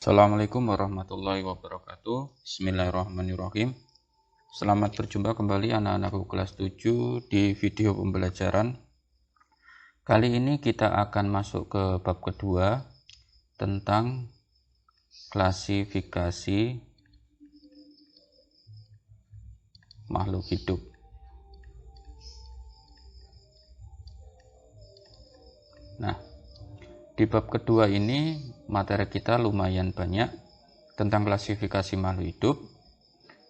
Assalamualaikum warahmatullahi wabarakatuh. Bismillahirrahmanirrahim. Selamat berjumpa kembali anak-anakku kelas 7 di video pembelajaran. Kali ini kita akan masuk ke bab kedua tentang klasifikasi makhluk hidup. Nah, di bab kedua ini materi kita lumayan banyak tentang klasifikasi makhluk hidup.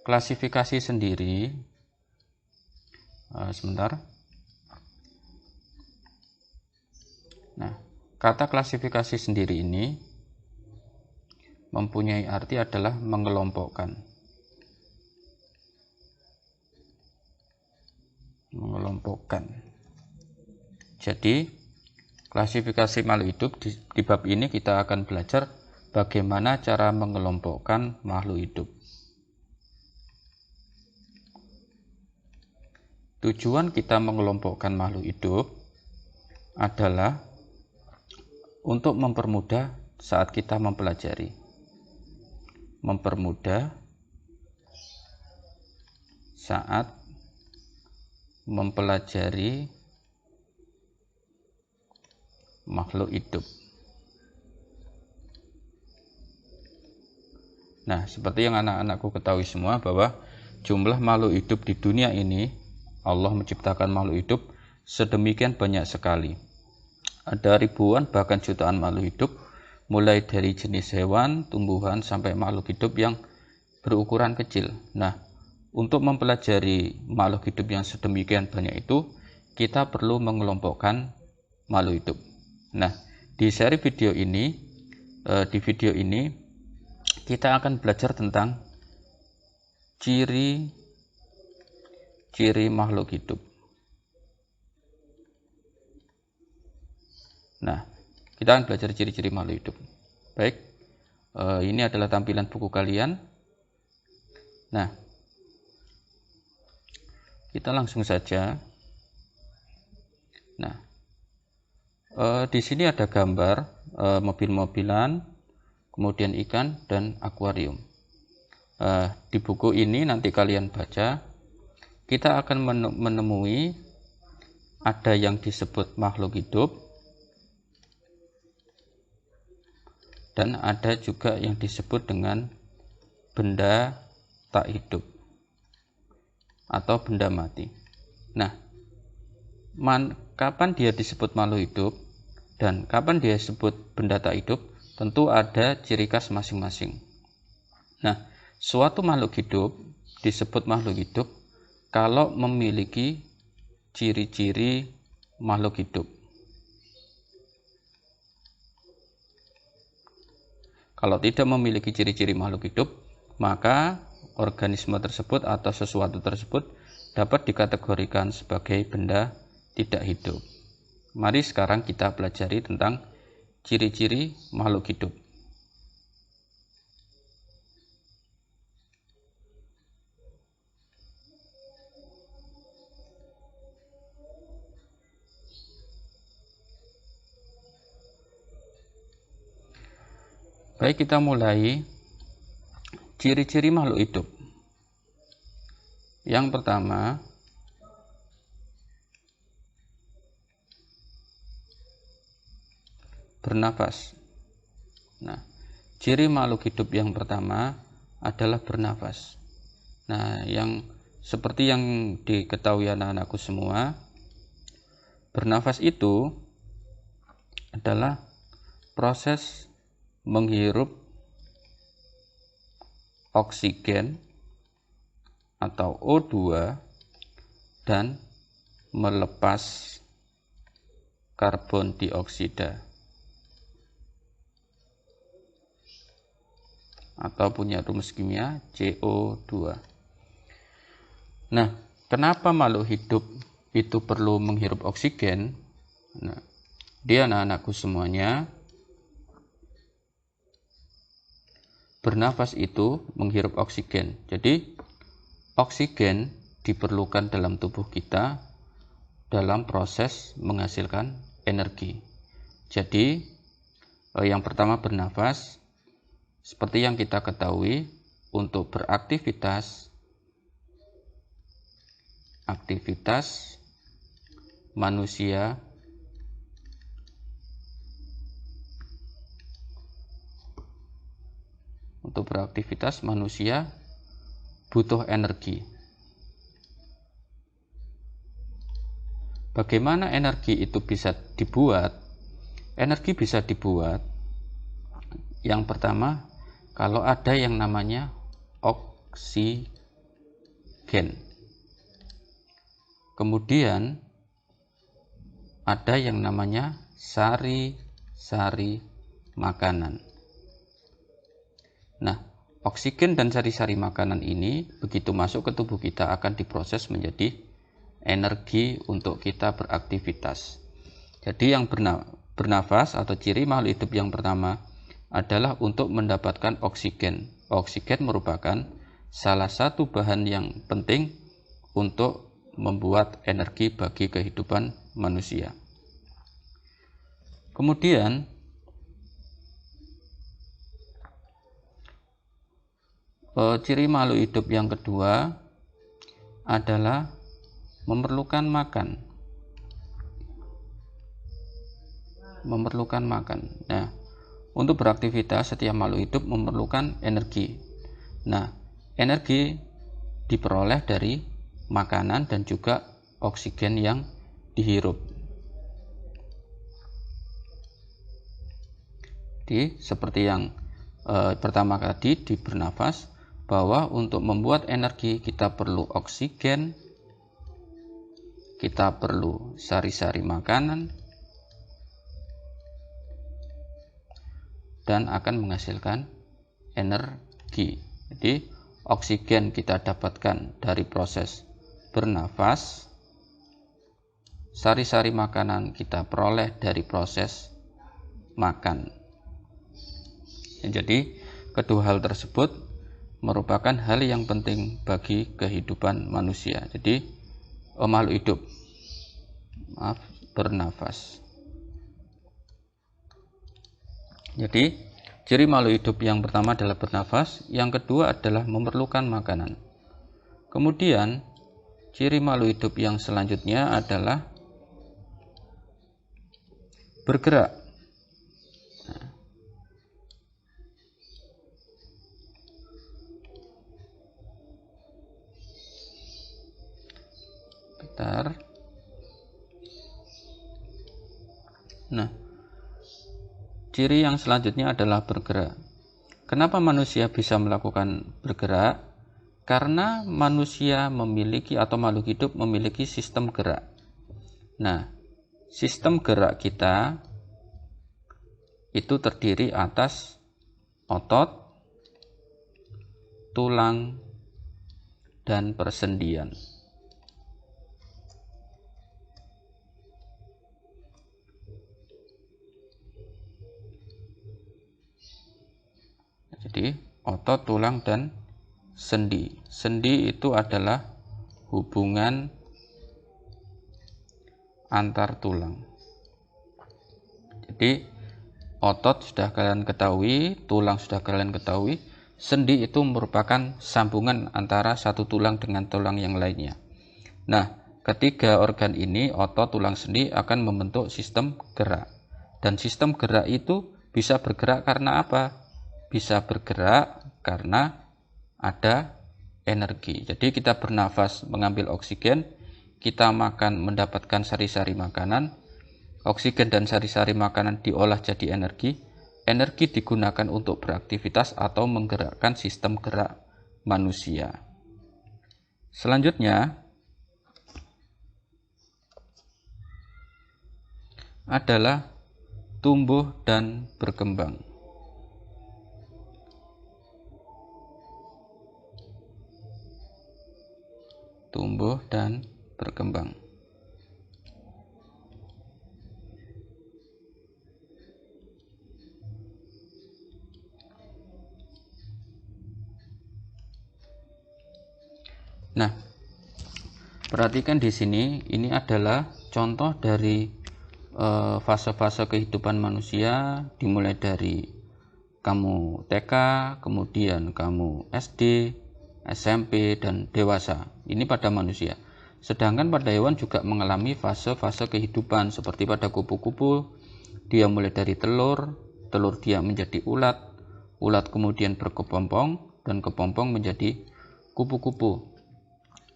Klasifikasi sendiri, Nah, kata klasifikasi sendiri ini mempunyai arti adalah mengelompokkan. Jadi, klasifikasi makhluk hidup di bab ini kita akan belajar bagaimana cara mengelompokkan makhluk hidup. Tujuan kita mengelompokkan makhluk hidup adalah untuk mempermudah saat kita mempelajari. Mempermudah saat mempelajari makhluk hidup. Nah, seperti yang anak-anakku ketahui semua bahwa jumlah makhluk hidup di dunia ini, Allah menciptakan makhluk hidup sedemikian banyak sekali. Ada ribuan bahkan jutaan makhluk hidup, mulai dari jenis hewan, tumbuhan, sampai makhluk hidup yang berukuran kecil. Nah, untuk mempelajari makhluk hidup yang sedemikian banyak itu, kita perlu mengelompokkan makhluk hidup. Nah, di seri video ini, kita akan belajar tentang ciri makhluk hidup. Nah, kita akan belajar ciri-ciri makhluk hidup. Baik, ini adalah tampilan buku kalian. Nah, kita langsung saja. Nah, di sini ada gambar mobil-mobilan, kemudian ikan dan akuarium. Di buku ini nanti kalian baca, kita akan menemui ada yang disebut makhluk hidup dan ada juga yang disebut dengan benda tak hidup atau benda mati. Nah, kapan dia disebut makhluk hidup dan kapan dia disebut benda tak hidup, tentu ada ciri khas masing-masing. Nah, suatu makhluk hidup disebut makhluk hidup kalau memiliki ciri-ciri makhluk hidup. Kalau tidak memiliki ciri-ciri makhluk hidup, maka organisme tersebut atau sesuatu tersebut dapat dikategorikan sebagai benda tidak hidup. Mari sekarang kita pelajari tentang ciri-ciri makhluk hidup. Baik, kita mulai. Ciri-ciri makhluk hidup. Yang pertama, bernafas. Nah, ciri makhluk hidup yang pertama adalah bernafas. Nah, seperti yang diketahui anak-anakku semua, bernafas itu adalah proses menghirup oksigen atau O2 dan melepas karbon dioksida atau punya rumus kimia CO2. Nah, kenapa makhluk hidup itu perlu menghirup oksigen? Nah, dia anak-anakku semuanya, bernafas itu menghirup oksigen. Jadi, oksigen diperlukan dalam tubuh kita dalam proses menghasilkan energi. Jadi, yang pertama bernafas. Seperti yang kita ketahui, untuk beraktivitas, manusia butuh energi. Bagaimana energi itu bisa dibuat? Energi bisa dibuat, yang pertama, kalau ada yang namanya oksigen. Kemudian ada yang namanya sari-sari makanan. Nah, oksigen dan sari-sari makanan ini begitu masuk ke tubuh kita akan diproses menjadi energi untuk kita beraktivitas. Jadi yang bernafas atau ciri makhluk hidup yang pertama adalah untuk mendapatkan oksigen. Oksigen merupakan salah satu bahan yang penting untuk membuat energi bagi kehidupan manusia. Kemudian ciri makhluk hidup yang kedua adalah memerlukan makan. Nah, untuk beraktivitas setiap makhluk hidup memerlukan energi. Nah, energi diperoleh dari makanan dan juga oksigen yang dihirup. Jadi seperti yang pertama tadi di bernafas, bahwa untuk membuat energi kita perlu oksigen, kita perlu sari-sari makanan, dan akan menghasilkan energi. Jadi oksigen kita dapatkan dari proses bernafas, sari-sari makanan kita peroleh dari proses makan. Jadi kedua hal tersebut merupakan hal yang penting bagi kehidupan manusia. Jadi makhluk hidup bernafas. Jadi ciri makhluk hidup yang pertama adalah bernafas, yang kedua adalah memerlukan makanan. Kemudian ciri makhluk hidup yang selanjutnya adalah bergerak. Ciri yang selanjutnya adalah bergerak. Kenapa manusia bisa melakukan bergerak? Karena manusia memiliki atau makhluk hidup memiliki sistem gerak. Nah, sistem gerak kita itu terdiri atas otot, tulang, dan persendian. Jadi otot, tulang, dan sendi. Sendi itu adalah hubungan antar tulang. Jadi otot sudah kalian ketahui, tulang sudah kalian ketahui, sendi itu merupakan sambungan antara satu tulang dengan tulang yang lainnya. Nah, ketiga organ ini, otot, tulang, sendi, akan membentuk sistem gerak. Dan sistem gerak itu bisa bergerak karena apa? Bisa bergerak karena ada energi. Jadi kita bernafas mengambil oksigen, kita makan mendapatkan sari-sari makanan, oksigen dan sari-sari makanan diolah jadi energi. Energi digunakan untuk beraktivitas atau menggerakkan sistem gerak manusia. Selanjutnya adalah tumbuh dan berkembang. Tumbuh dan berkembang. Nah, perhatikan di sini, ini adalah contoh dari fase-fase kehidupan manusia, dimulai dari kamu TK, kemudian kamu SD, SMP, dan dewasa. Ini pada manusia. Sedangkan pada hewan juga mengalami fase-fase kehidupan, seperti pada kupu-kupu, dia mulai dari telur dia menjadi ulat, ulat kemudian berkepompong, dan kepompong menjadi kupu-kupu.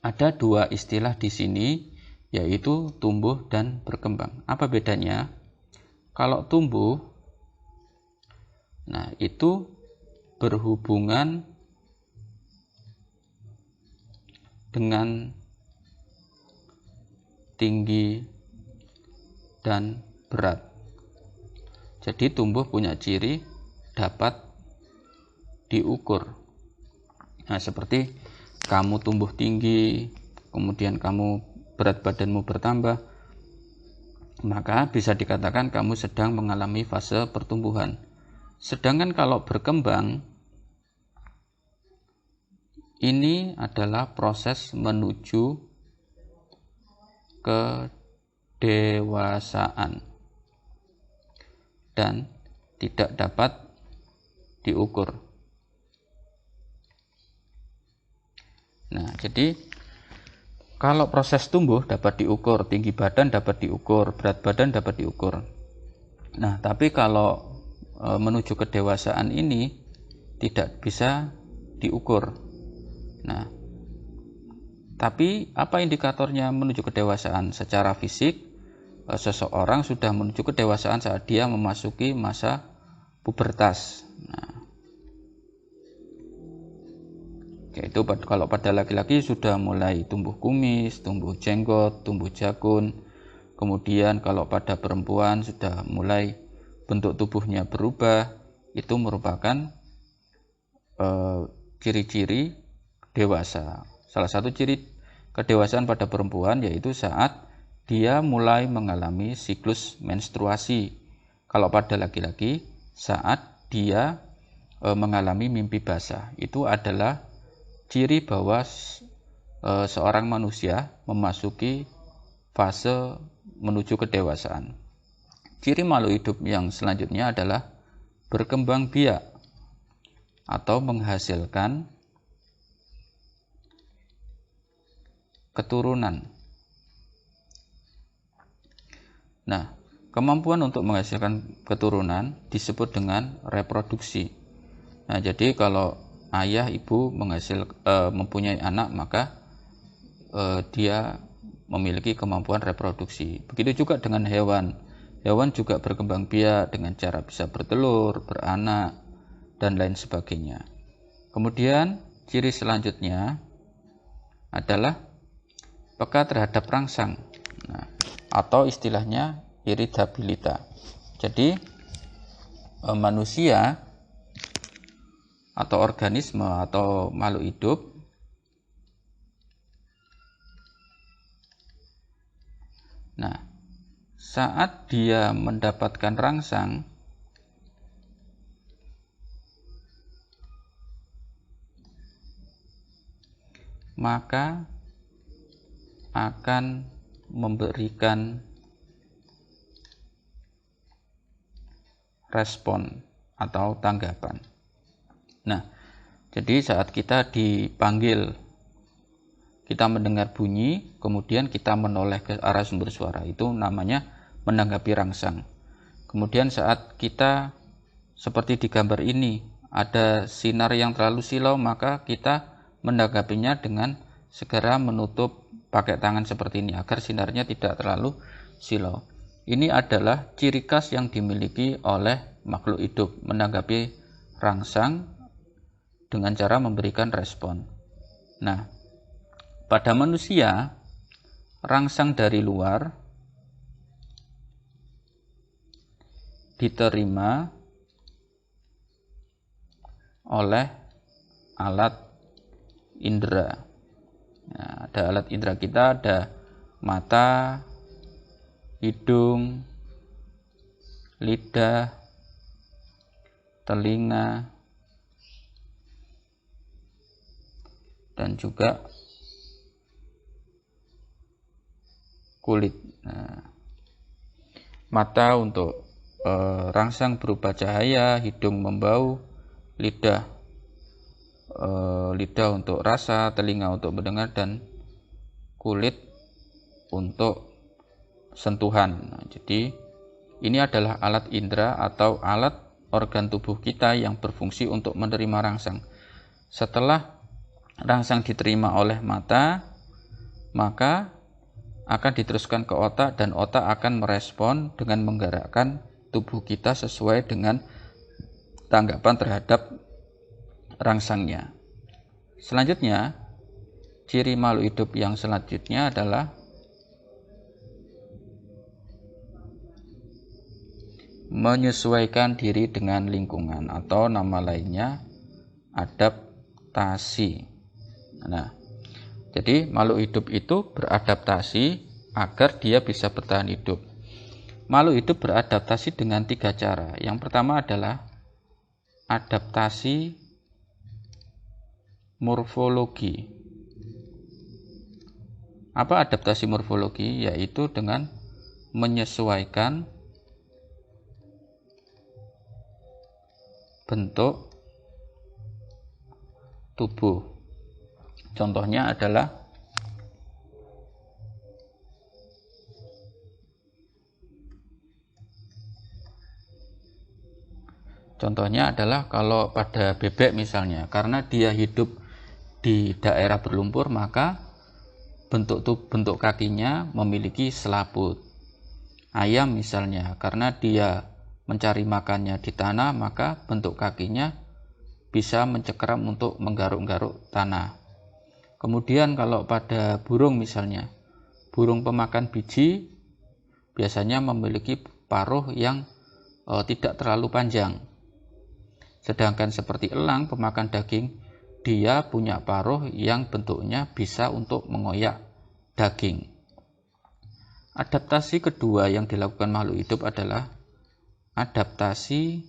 Ada dua istilah di sini, yaitu tumbuh dan berkembang. Apa bedanya? Kalau tumbuh, nah itu berhubungan dengan tinggi dan berat. Jadi tumbuh punya ciri dapat diukur. Nah, seperti kamu tumbuh tinggi, kemudian kamu berat badanmu bertambah, maka bisa dikatakan kamu sedang mengalami fase pertumbuhan. Sedangkan kalau berkembang, ini adalah proses menuju kedewasaan dan tidak dapat diukur. Nah, jadi kalau proses tumbuh dapat diukur, tinggi badan dapat diukur, berat badan dapat diukur. Nah, tapi kalau menuju kedewasaan ini tidak bisa diukur. Nah, tapi apa indikatornya menuju kedewasaan? Secara fisik, seseorang sudah menuju kedewasaan saat dia memasuki masa pubertas. Nah, yaitu kalau pada laki-laki sudah mulai tumbuh kumis, tumbuh jenggot, tumbuh jakun. Kemudian kalau pada perempuan sudah mulai bentuk tubuhnya berubah, itu merupakan ciri-ciri dewasa. Salah satu ciri kedewasaan pada perempuan yaitu saat dia mulai mengalami siklus menstruasi. Kalau pada laki-laki saat dia mengalami mimpi basah. Itu adalah ciri bahwa seorang manusia memasuki fase menuju kedewasaan. Ciri makhluk hidup yang selanjutnya adalah berkembang biak atau menghasilkan keturunan. Nah, kemampuan untuk menghasilkan keturunan disebut dengan reproduksi. Nah, jadi kalau ayah ibu mempunyai anak, maka dia memiliki kemampuan reproduksi. Begitu juga dengan hewan. Hewan juga berkembang biak dengan cara bisa bertelur, beranak, dan lain sebagainya. Kemudian ciri selanjutnya adalah peka terhadap rangsang, atau istilahnya iritabilitas. Jadi manusia atau organisme atau makhluk hidup saat dia mendapatkan rangsang, maka akan memberikan respon atau tanggapan. Nah, jadi saat kita dipanggil, kita mendengar bunyi, kemudian kita menoleh ke arah sumber suara, itu namanya menanggapi rangsang. Kemudian saat kita seperti di gambar ini ada sinar yang terlalu silau, maka kita menanggapinya dengan segera menutup pakai tangan seperti ini agar sinarnya tidak terlalu silau. Ini adalah ciri khas yang dimiliki oleh makhluk hidup, menanggapi rangsang dengan cara memberikan respon. Nah, pada manusia, rangsang dari luar diterima oleh alat indera. Nah, ada alat indera kita, ada mata, hidung, lidah, telinga, dan juga kulit. Nah, mata untuk rangsang berupa cahaya, hidung membau, lidah untuk rasa, telinga untuk mendengar, dan kulit untuk sentuhan. Nah, jadi ini adalah alat indera atau alat organ tubuh kita yang berfungsi untuk menerima rangsang. Setelah rangsang diterima oleh mata, maka akan diteruskan ke otak, dan otak akan merespon dengan menggerakkan tubuh kita sesuai dengan tanggapan terhadap rangsangnya. Selanjutnya, ciri makhluk hidup yang selanjutnya adalah menyesuaikan diri dengan lingkungan, atau nama lainnya adaptasi. Nah, jadi makhluk hidup itu beradaptasi agar dia bisa bertahan hidup. Makhluk hidup beradaptasi dengan 3 cara. Yang pertama adalah adaptasi morfologi. Apa adaptasi morfologi? Yaitu dengan menyesuaikan bentuk tubuh. Contohnya adalah kalau pada bebek misalnya, karena dia hidup di daerah berlumpur, maka bentuk kakinya memiliki selaput. Ayam misalnya, karena dia mencari makannya di tanah, maka bentuk kakinya bisa mencekram untuk menggaruk-garuk tanah. Kemudian kalau pada burung misalnya, burung pemakan biji biasanya memiliki paruh yang tidak terlalu panjang. Sedangkan seperti elang pemakan daging, dia punya paruh yang bentuknya bisa untuk mengoyak daging. Adaptasi kedua yang dilakukan makhluk hidup adalah adaptasi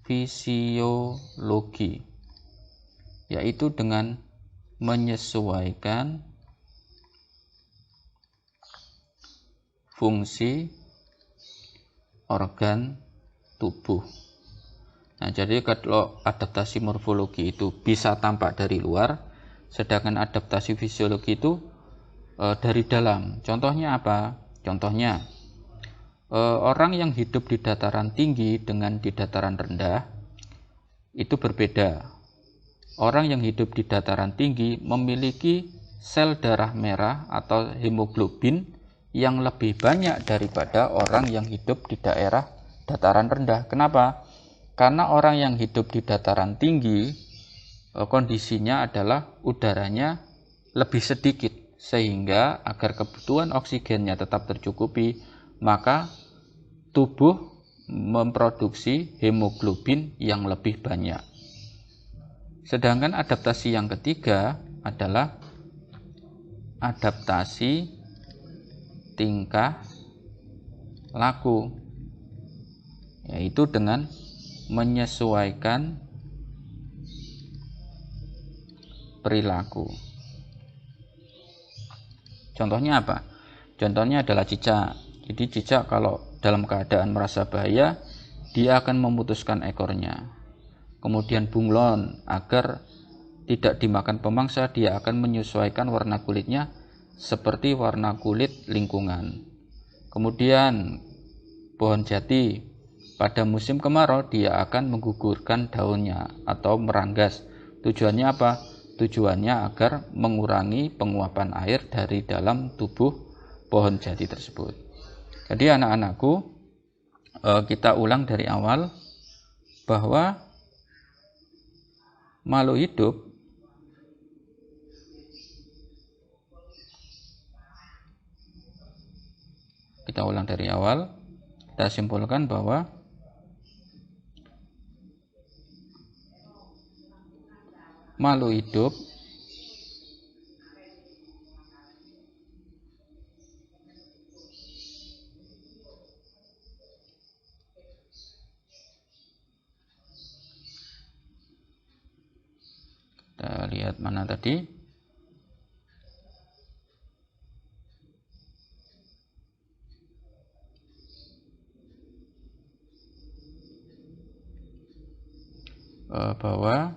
fisiologi, yaitu dengan menyesuaikan fungsi organ tubuh. Nah, jadi kalau adaptasi morfologi itu bisa tampak dari luar, sedangkan adaptasi fisiologi itu dari dalam. Contohnya apa? Contohnya, orang yang hidup di dataran tinggi dengan di dataran rendah itu berbeda. Orang yang hidup di dataran tinggi memiliki sel darah merah atau hemoglobin yang lebih banyak daripada orang yang hidup di daerah dataran rendah. Kenapa? Karena orang yang hidup di dataran tinggi, kondisinya adalah udaranya lebih sedikit, sehingga agar kebutuhan oksigennya tetap tercukupi, maka tubuh memproduksi hemoglobin yang lebih banyak. Sedangkan adaptasi yang ketiga adalah adaptasi tingkah laku, yaitu dengan menyesuaikan perilaku. Contohnya apa? Contohnya adalah cicak. Jadi cicak kalau dalam keadaan merasa bahaya, dia akan memutuskan ekornya. Kemudian bunglon, agar tidak dimakan pemangsa, dia akan menyesuaikan warna kulitnya seperti warna kulit lingkungan. Kemudian pohon jati, pada musim kemarau dia akan menggugurkan daunnya atau meranggas. Tujuannya apa? Tujuannya agar mengurangi penguapan air dari dalam tubuh pohon jati tersebut. Jadi anak-anakku, kita ulang dari awal bahwa makhluk hidup kita simpulkan bahwa makhluk hidup kita lihat mana tadi, bahwa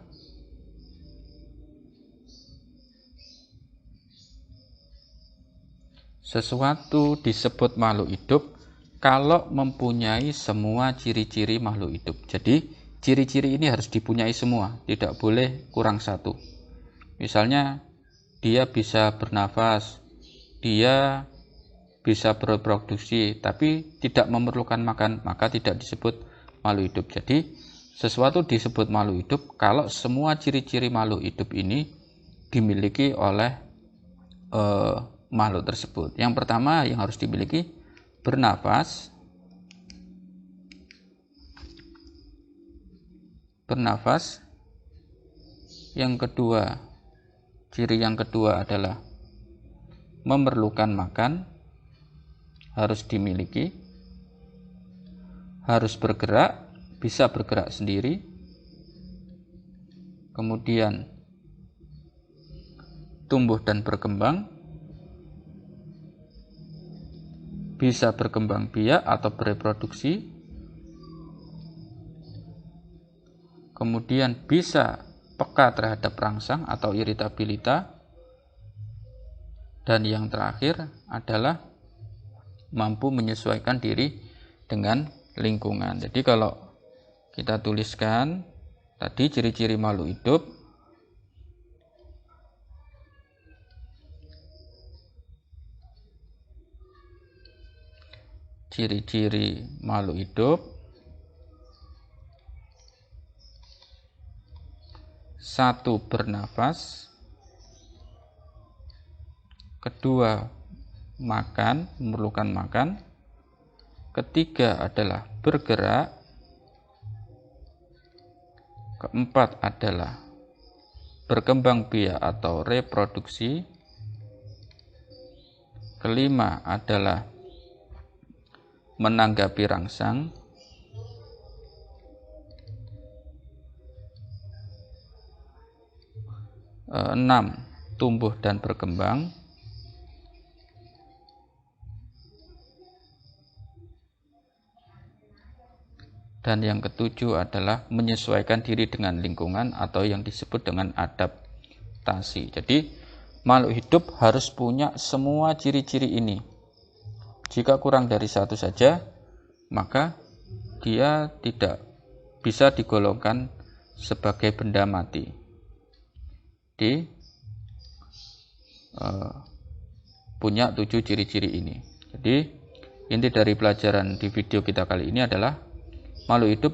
sesuatu disebut makhluk hidup kalau mempunyai semua ciri-ciri makhluk hidup. Jadi ciri-ciri ini harus dipunyai semua, tidak boleh kurang satu. Misalnya dia bisa bernafas, dia bisa berproduksi, tapi tidak memerlukan makan, maka tidak disebut makhluk hidup. Jadi sesuatu disebut makhluk hidup kalau semua ciri-ciri makhluk hidup ini dimiliki oleh makhluk tersebut. Yang pertama yang harus dimiliki bernafas. Yang kedua, ciri yang kedua adalah memerlukan makan, harus dimiliki. Harus bergerak, bisa bergerak sendiri. Kemudian tumbuh dan berkembang, bisa berkembang biak atau bereproduksi, kemudian bisa peka terhadap rangsang atau iritabilitas, dan yang terakhir adalah mampu menyesuaikan diri dengan lingkungan. Jadi kalau kita tuliskan tadi ciri-ciri makhluk hidup, ciri-ciri makhluk hidup. Satu, bernafas. Kedua, makan, memerlukan makan. Ketiga adalah bergerak. Keempat adalah berkembang biak atau reproduksi. Kelima adalah menanggapi rangsang. Enam, tumbuh dan berkembang. Dan yang ketujuh adalah menyesuaikan diri dengan lingkungan atau yang disebut dengan adaptasi. Jadi makhluk hidup harus punya semua ciri-ciri ini. Jika kurang dari satu saja, maka dia tidak bisa digolongkan sebagai benda mati. Punya 7 ciri-ciri ini. Jadi inti dari pelajaran di video kita kali ini adalah makhluk hidup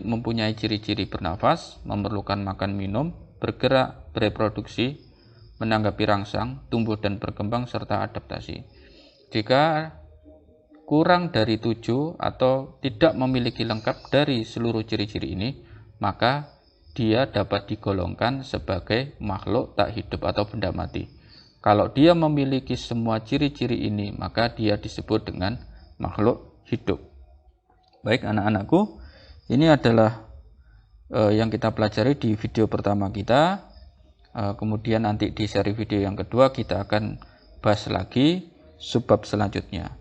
mempunyai ciri-ciri bernafas, memerlukan makan minum, bergerak, bereproduksi, menanggapi rangsang, tumbuh dan berkembang, serta adaptasi. Jika kurang dari 7 atau tidak memiliki lengkap dari seluruh ciri-ciri ini, maka dia dapat digolongkan sebagai makhluk tak hidup atau benda mati. Kalau dia memiliki semua ciri-ciri ini, maka dia disebut dengan makhluk hidup. Baik anak-anakku, ini adalah yang kita pelajari di video pertama kita. Kemudian nanti di seri video yang kedua kita akan bahas lagi subbab selanjutnya.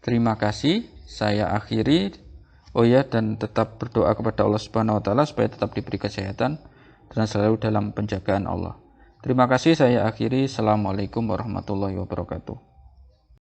Terima kasih, saya akhiri. Oh ya, dan tetap berdoa kepada Allah Subhanahu wa taala supaya tetap diberi kesehatan dan selalu dalam penjagaan Allah. Terima kasih, saya akhiri. Assalamualaikum warahmatullahi wabarakatuh.